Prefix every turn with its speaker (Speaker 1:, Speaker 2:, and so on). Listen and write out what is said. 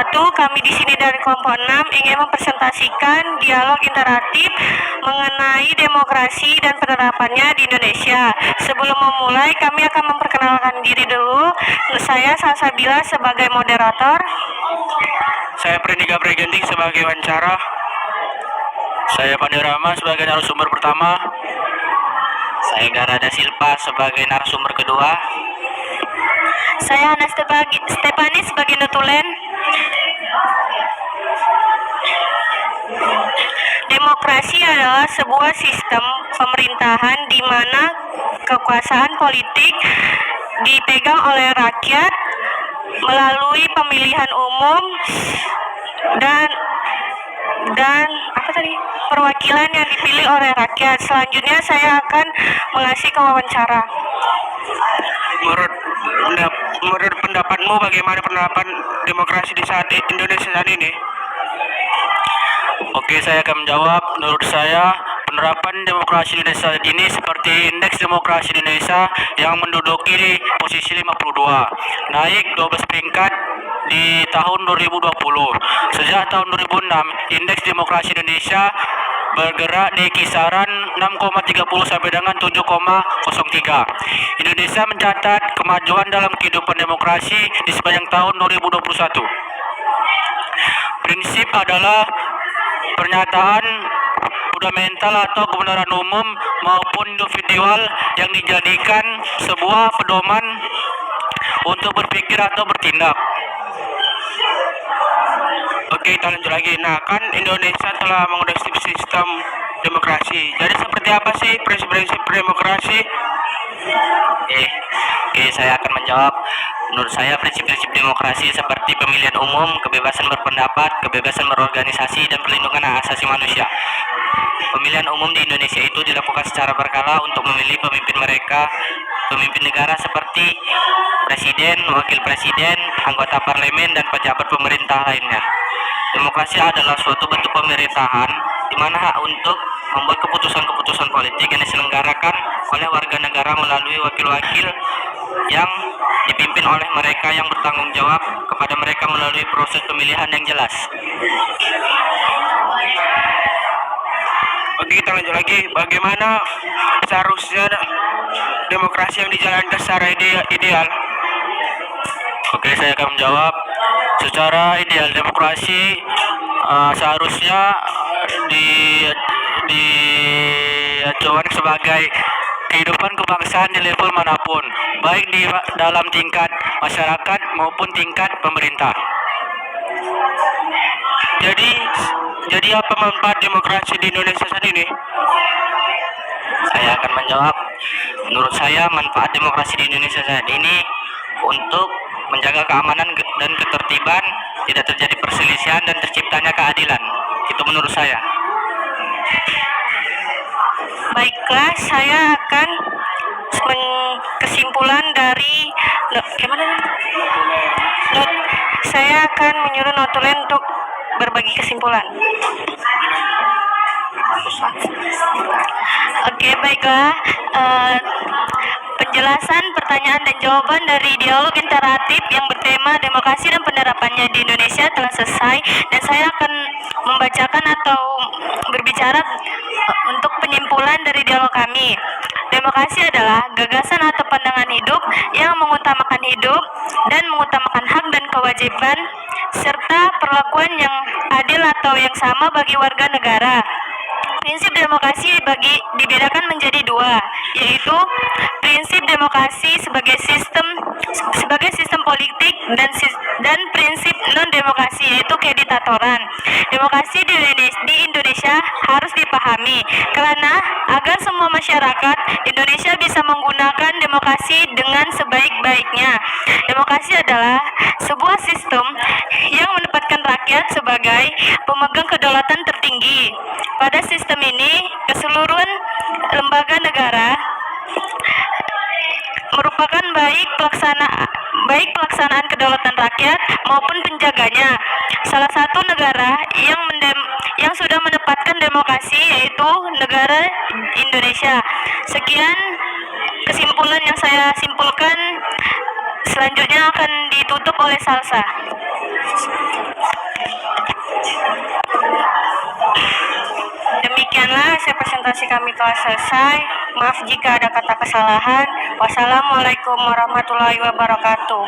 Speaker 1: kami di sini dari kelompok 6 ingin mempresentasikan dialog interaktif mengenai demokrasi dan penerapannya di Indonesia. Sebelum memulai, kami akan memperkenalkan diri dulu. Saya Salsabila sebagai moderator.
Speaker 2: Saya Prendiga Pregenting sebagai wawancara. Saya Pandirama sebagai narasumber pertama. Saya Garada Silva sebagai narasumber kedua.
Speaker 1: Saya Ana Stepani sebagai notulen. Demokrasi adalah sebuah sistem pemerintahan di mana kekuasaan politik dipegang oleh rakyat melalui pemilihan umum dan perwakilan yang dipilih oleh rakyat. Selanjutnya saya akan mengasih wawancara.
Speaker 2: Menurut pendapatmu bagaimana penerapan demokrasi di saat Indonesia saat ini? Oke, saya akan menjawab. Menurut saya, penerapan demokrasi di Indonesia saat ini seperti indeks demokrasi di Indonesia yang menduduki di posisi 52, naik 12 peringkat di tahun 2020. Sejak tahun 2006, indeks demokrasi Indonesia bergerak di kisaran 6,30 sampai dengan 7,03. Indonesia mencatat kemajuan dalam kehidupan demokrasi di sepanjang tahun 2021. Prinsip adalah pernyataan fundamental atau kebenaran umum maupun individual yang dijadikan sebuah pedoman untuk berpikir atau bertindak. Oke, kita lanjut lagi. Nah, kan Indonesia telah mengadopsi sistem demokrasi. Jadi seperti apa sih prinsip-prinsip demokrasi? Oke, saya akan menjawab. Menurut saya prinsip-prinsip demokrasi seperti pemilihan umum, kebebasan berpendapat, kebebasan berorganisasi, dan perlindungan hak asasi manusia. Pemilihan umum di Indonesia itu dilakukan secara berkala untuk memilih pemimpin negara seperti presiden, wakil presiden, anggota parlemen, dan pejabat pemerintah lainnya. Demokrasi adalah suatu bentuk pemerintahan di mana hak untuk membuat keputusan-keputusan politik yang diselenggarakan oleh warga negara melalui wakil-wakil yang dipimpin oleh mereka yang bertanggung jawab kepada mereka melalui proses pemilihan yang jelas. Oke, kita lanjut lagi. Bagaimana seharusnya demokrasi yang dijalankan secara ideal? Oke, saya akan menjawab. Secara ideal demokrasi seharusnya diacuan sebagai kehidupan kebangsaan di level manapun, baik di dalam tingkat masyarakat maupun tingkat pemerintah. Jadi apa manfaat demokrasi di Indonesia saat ini? Saya akan menjawab. Menurut saya manfaat demokrasi di Indonesia saat ini untuk menjaga keamanan dan ketertiban, tidak terjadi perselisihan dan terciptanya keadilan. Itu menurut saya.
Speaker 1: Baiklah, saya akan kesimpulan dari saya akan menyuruh notulen untuk berbagi kesimpulan. Oke, baiklah. Penjelasan, pertanyaan, dan jawaban dari dialog interaktif yang bertema demokrasi dan penerapannya di Indonesia telah selesai, dan saya akan membacakan atau berbicara untuk penyimpulan dari dialog kami. Demokrasi adalah gagasan atau pandangan hidup yang mengutamakan hidup dan mengutamakan hak dan kewajiban serta perlakuan yang adil atau yang sama bagi warga negara. Prinsip demokrasi dibedakan menjadi dua, yaitu prinsip demokrasi sebagai sistem politik dan prinsip non-demokrasi yaitu kediktatoran. Demokrasi di Indonesia harus dipahami karena agar semua masyarakat Indonesia bisa menggunakan demokrasi dengan sebaik-baiknya. Demokrasi adalah sebuah sistem yang menempatkan rakyat sebagai pemegang kedaulatan tertinggi. Pada sistem ini, keseluruhan lembaga negara merupakan baik pelaksanaan kedaulatan rakyat maupun penjaganya. Salah satu negara yang sudah menempatkan demokrasi yaitu negara Indonesia. Sekian kesimpulan yang saya simpulkan. Selanjutnya akan ditutup oleh Salsa. Demikianlah hasil presentasi kami telah selesai. Maaf jika ada kata kesalahan. Wassalamualaikum warahmatullahi wabarakatuh.